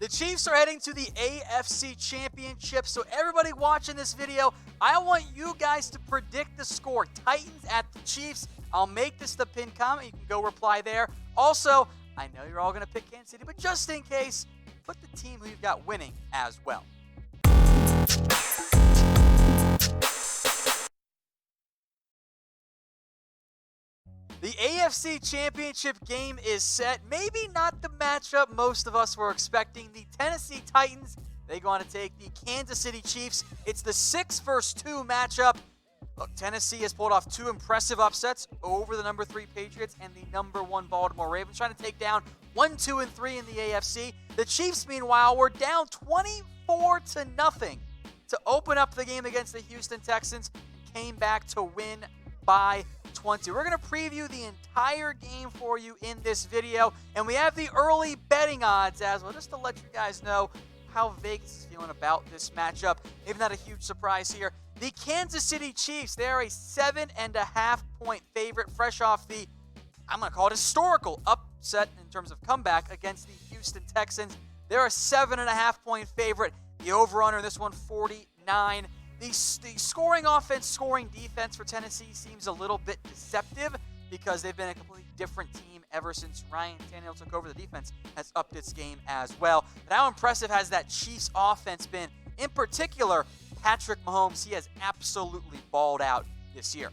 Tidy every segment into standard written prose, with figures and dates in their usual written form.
The Chiefs are heading to the AFC Championship, so everybody watching this video, I want you guys to predict the score. Titans at the Chiefs. I'll make this the pinned comment. You can go reply there. Also, I know you're all going to pick Kansas City, but just in case, put the team who you've got winning as well. The AFC Championship game is set. Maybe not the matchup most of us were expecting. The Tennessee Titans, they go on to take the Kansas City Chiefs. It's the 6 vs. 2 matchup. Look, Tennessee has pulled off 2 impressive upsets over the number 3 Patriots and the number 1 Baltimore Ravens, trying to take down 1, 2, and 3 in the AFC. The Chiefs, meanwhile, were down 24-0 to open up the game against the Houston Texans and came back to win by 20. We're going to preview the entire game for you in this video, and we have the early betting odds as well, just to let you guys know how Vegas is feeling about this matchup. Maybe not a huge surprise here. The Kansas City Chiefs, they're a 7.5-point favorite, fresh off the, I'm going to call it, historical upset in terms of comeback against the Houston Texans. They're a 7.5-point favorite. The over-under in this one, 49. The scoring offense, scoring defense for Tennessee seems a little bit deceptive because they've been a completely different team ever since Ryan Tannehill took over. The defense has upped its game as well. But how impressive has that Chiefs offense been? In particular, Patrick Mahomes, he has absolutely balled out this year.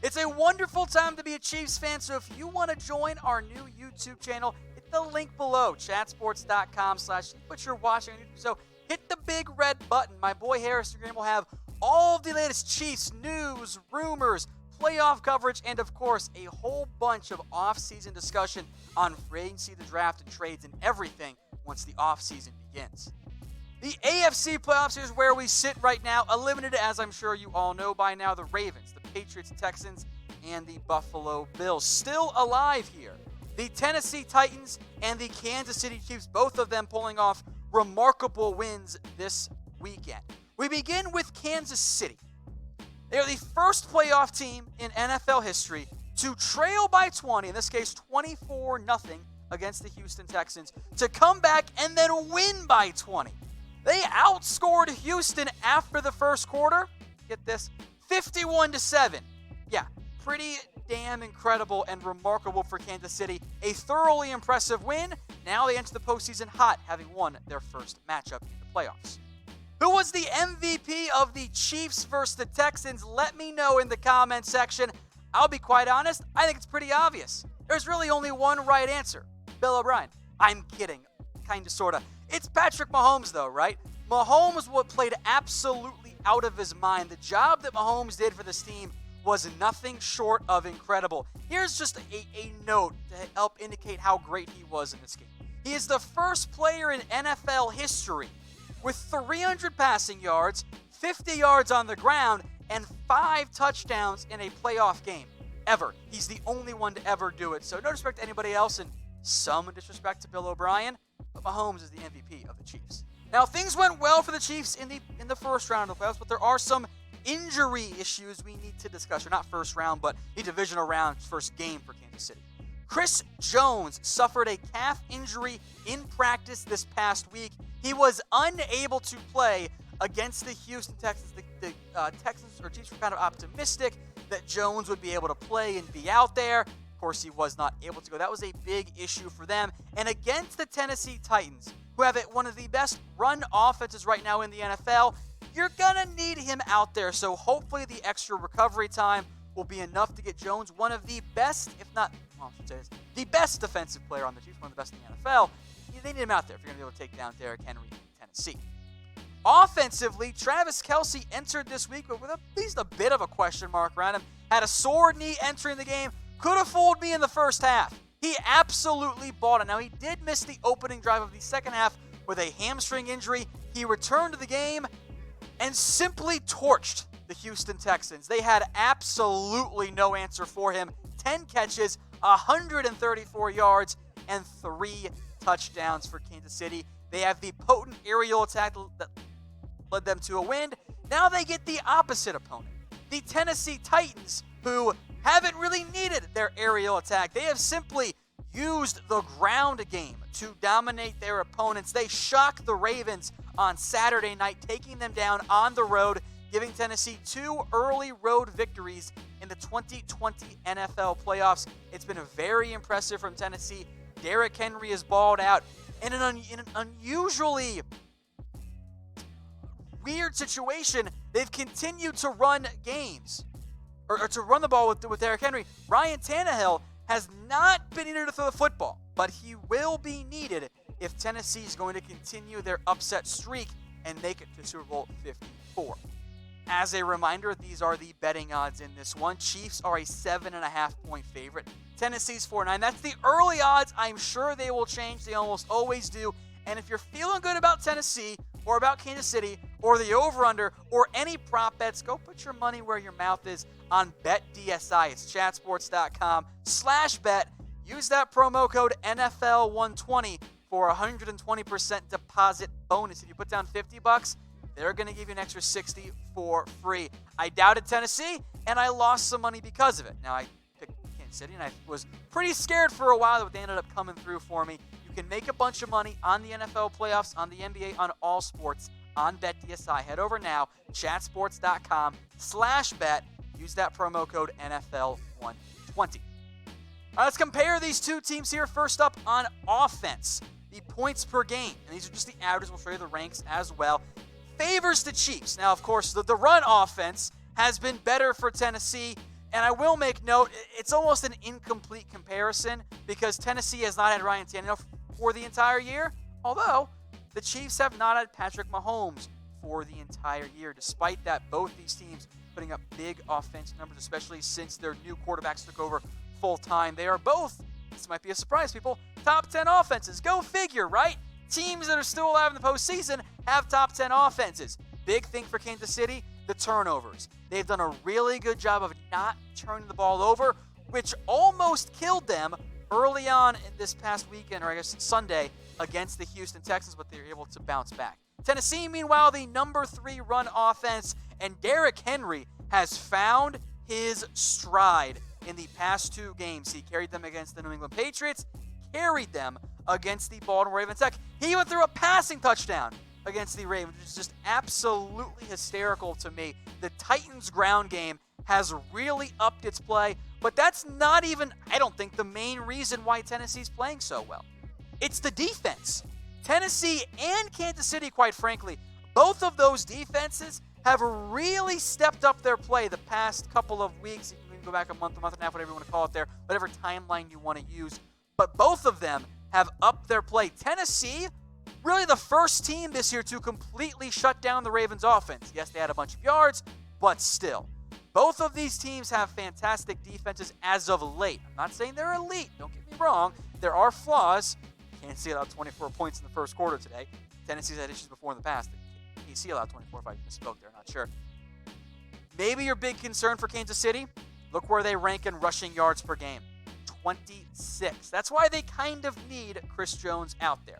It's a wonderful time to be a Chiefs fan, so if you want to join our new YouTube channel, hit the link below, chatsports.com/what you're watching on YouTube. So hit the big red button. My boy Harrison Green will have all of the latest Chiefs news, rumors, playoff coverage, and of course, a whole bunch of off-season discussion on free agency, the draft, and trades, and everything once the off-season begins. The AFC playoffs is where we sit right now, eliminated, as I'm sure you all know by now, the Ravens, the Patriots, Texans, and the Buffalo Bills. Still alive here, the Tennessee Titans and the Kansas City Chiefs, both of them pulling off remarkable wins this weekend. We begin with Kansas City. They are the first playoff team in NFL history to trail by 20, in this case 24-0 against the Houston Texans, to come back and then win by 20. They outscored Houston after the first quarter, get this, 51-7. Yeah, pretty damn incredible and remarkable for Kansas City. A thoroughly impressive win. Now they enter the postseason hot, having won their first matchup in the playoffs. Who was the MVP of the Chiefs versus the Texans? Let me know in the comment section. I'll be quite honest, I think it's pretty obvious. There's really only one right answer. Bill O'Brien. I'm kidding. Kind of, sort of. It's Patrick Mahomes, though, right? Mahomes played absolutely out of his mind. The job that Mahomes did for this team was nothing short of incredible. Here's just a note to help indicate how great he was in this game. He is the first player in NFL history with 300 passing yards, 50 yards on the ground, and 5 touchdowns in a playoff game ever. He's the only one to ever do it. So no disrespect to anybody else, and some disrespect to Bill O'Brien, but Mahomes is the MVP of the Chiefs. Now, things went well for the Chiefs in the first round of the playoffs, but there are some injury issues we need to discuss. Or not first round, but the divisional round, first game for Kansas City. Chris Jones suffered a calf injury in practice this past week. He was unable to play against the Houston Texans. The Texans or Chiefs were kind of optimistic that Jones would be able to play and be out there. Of course, he was not able to go. That was a big issue for them. And against the Tennessee Titans, who have one of the best run offenses right now in the NFL, you're going to need him out there. So hopefully the extra recovery time will be enough to get Jones, one of the best, if not, well, I should say this, the best defensive player on the Chiefs, one of the best in the NFL. They need him out there if you're going to be able to take down Derrick Henry in Tennessee. Offensively, Travis Kelce entered this week with at least a bit of a question mark around him. Had a sore knee entering the game. Could have fooled me in the first half. He absolutely balled it. Now, he did miss the opening drive of the second half with a hamstring injury. He returned to the game and simply torched the Houston Texans. They had absolutely no answer for him. 10 catches, 134 yards, and 3 touchdowns for Kansas City. They have the potent aerial attack that led them to a win. Now they get the opposite opponent, the Tennessee Titans, who haven't really needed their aerial attack. They have simply used the ground game to dominate their opponents. They shocked the Ravens on Saturday night, taking them down on the road, giving Tennessee 2 early road victories in the 2020 NFL playoffs. It's been very impressive from Tennessee. Derrick Henry has balled out in an unusually weird situation. They've continued to run games, or to run the ball with Derrick Henry. Ryan Tannehill has not been needed to throw the football, but he will be needed if Tennessee is going to continue their upset streak and make it to Super Bowl 54. As a reminder, these are the betting odds in this one. Chiefs are a 7.5-point favorite. Tennessee's 4-9. That's the early odds. I'm sure they will change. They almost always do. And if you're feeling good about Tennessee or about Kansas City or the over-under or any prop bets, go put your money where your mouth is on BetDSI. It's chatsports.com/bet. Use that promo code NFL120 for a 120% deposit bonus. If you put down $50, they're going to give you an extra $60 for free. I doubted Tennessee, and I lost some money because of it. Now, I picked Kansas City, and I was pretty scared for a while, but they ended up coming through for me. You can make a bunch of money on the NFL playoffs, on the NBA, on all sports, on BetDSI. Head over now, chatsports.com/bet. Use that promo code NFL120. Let's compare these two teams here. First up on offense, the points per game. And these are just the averages. We'll show you the ranks as well. Favors the Chiefs. Now, of course, the run offense has been better for Tennessee. And I will make note, it's almost an incomplete comparison because Tennessee has not had Ryan Tannehill for the entire year. Although, the Chiefs have not had Patrick Mahomes for the entire year. Despite that, both these teams putting up big offensive numbers, especially since their new quarterbacks took over full-time. They are both, this might be a surprise, people, top 10 offenses. Go figure, right? Teams that are still alive in the postseason have top 10 offenses. Big thing for Kansas City, the turnovers. They've done a really good job of not turning the ball over, which almost killed them early on in this past weekend, or I guess Sunday, against the Houston Texans, but they were able to bounce back. Tennessee, meanwhile, the number 3 run offense, and Derrick Henry has found his stride in the past 2 games. He carried them against the New England Patriots, carried them against the Baltimore Ravens. Heck, he even threw a passing touchdown against the Ravens, which is just absolutely hysterical to me. The Titans' ground game has really upped its play, but that's not even, I don't think, the main reason why Tennessee's playing so well. It's the defense. Tennessee and Kansas City, quite frankly, both of those defenses have really stepped up their play the past couple of weeks. You can go back a month and a half, whatever you want to call it there, whatever timeline you want to use. But both of them have upped their play. Tennessee, really the first team this year to completely shut down the Ravens' offense. Yes, they had a bunch of yards, but still. Both of these teams have fantastic defenses as of late. I'm not saying they're elite. Don't get me wrong. There are flaws. Kansas City allowed 24 points in the first quarter today. Tennessee's had issues before in the past. KC allowed 24 if I misspoke there. Not sure. Maybe your big concern for Kansas City, look where they rank in rushing yards per game. 26. That's why they kind of need Chris Jones out there.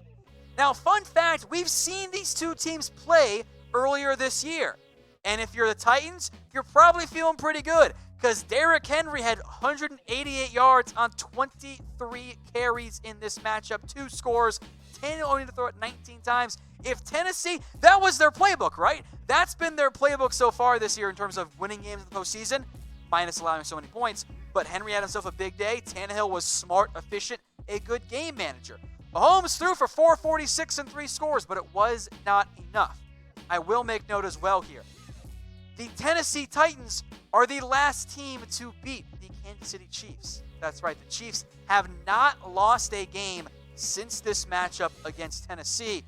Now, fun fact, we've seen these two teams play earlier this year. And if you're the Titans, you're probably feeling pretty good because Derrick Henry had 188 yards on 23 carries in this matchup, 2 scores, Tannehill only to throw it 19 times. If Tennessee, that was their playbook, right? That's been their playbook so far this year in terms of winning games in the postseason, minus allowing so many points. But Henry had himself a big day. Tannehill was smart, efficient, a good game manager. Mahomes threw for 446 and 3 scores, but it was not enough. I will make note as well here. The Tennessee Titans are the last team to beat the Kansas City Chiefs. That's right, the Chiefs have not lost a game since this matchup against Tennessee.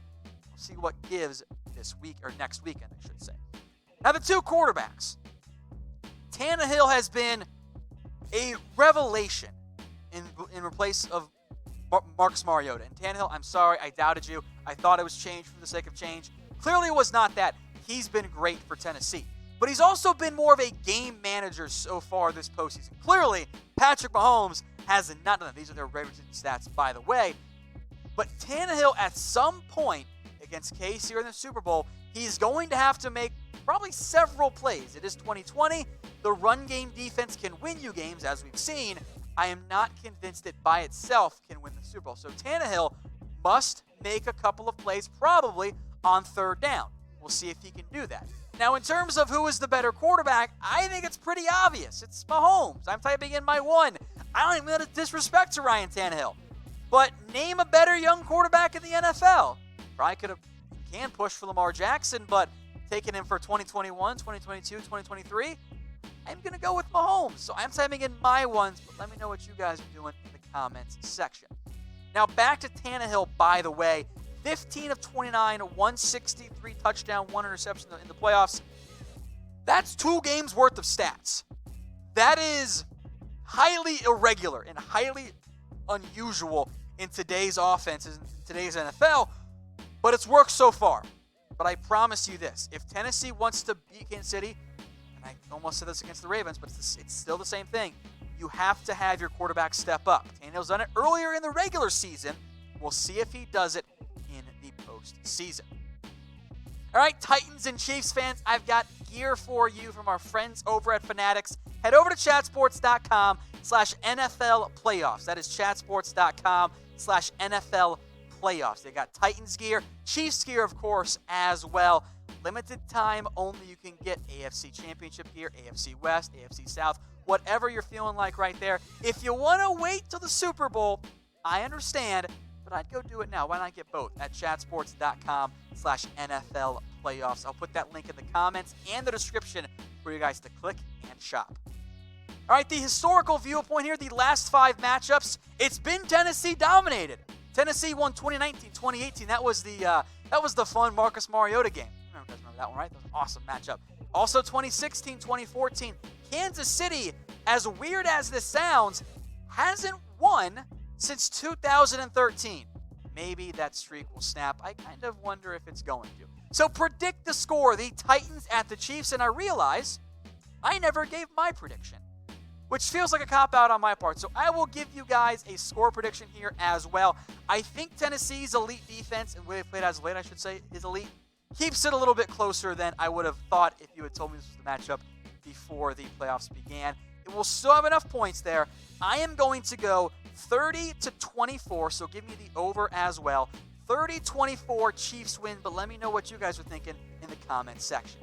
We'll see what gives this week, or next weekend, I should say. Now, the 2 quarterbacks. Tannehill has been a revelation in place of Marcus Mariota. And Tannehill, I'm sorry, I doubted you. I thought it was change for the sake of change. Clearly it was not that. He's been great for Tennessee. But he's also been more of a game manager so far this postseason. Clearly, Patrick Mahomes has not done that. These are their regular stats, by the way. But Tannehill, at some point against KC or in the Super Bowl, he's going to have to make probably several plays. It is 2020. The run game defense can win you games, as we've seen. I am not convinced it by itself can win the Super Bowl. So Tannehill must make a couple of plays, probably on third down. We'll see if he can do that. Now, in terms of who is the better quarterback, I think it's pretty obvious. It's Mahomes. I'm typing in my one. I don't even want to disrespect to Ryan Tannehill. But name a better young quarterback in the NFL. Probably can push for Lamar Jackson, but taking him for 2021, 2022, 2023, I'm going to go with Mahomes. So I'm typing in my ones, but let me know what you guys are doing in the comments section. Now, back to Tannehill, by the way. 15 of 29, 163 touchdown, 1 interception in the playoffs. That's 2 games worth of stats. That is highly irregular and highly unusual in today's offenses, in today's NFL, but it's worked so far. But I promise you this, if Tennessee wants to beat Kansas City, and I almost said this against the Ravens, but it's still the same thing, you have to have your quarterback step up. Tannehill's done it earlier in the regular season. We'll see if he does it in the postseason. All right, Titans and Chiefs fans, I've got gear for you from our friends over at Fanatics. Head over to chatsports.com/NFL playoffs. That is chatsports.com/NFL playoffs. They got Titans gear, Chiefs gear, of course, as well. Limited time only. You can get AFC Championship gear, AFC West, AFC South, whatever you're feeling like right there. If you want to wait till the Super Bowl, I understand, but I'd go do it now. Why not get both at chatsports.com/NFL playoffs. I'll put that link in the comments and the description for you guys to click and shop. All right, the historical viewpoint here, the last 5 matchups, it's been Tennessee dominated. Tennessee won 2019, 2018. That was the fun Marcus Mariota game. You guys remember that one, right? That was an awesome matchup. Also 2016, 2014. Kansas City, as weird as this sounds, hasn't won since 2013. Maybe that streak will snap. I kind of wonder if it's going to. So predict the score, the Titans at the Chiefs, and I realize I never gave my prediction, which feels like a cop-out on my part. So I will give you guys a score prediction here as well. I think Tennessee's elite defense, and the way they played as of late, I should say, is elite, keeps it a little bit closer than I would have thought if you had told me this was the matchup before the playoffs began. It will still have enough points there. I am going to go 30-24, so give me the over as well. 30-24 Chiefs win, but let me know what you guys are thinking in the comments section.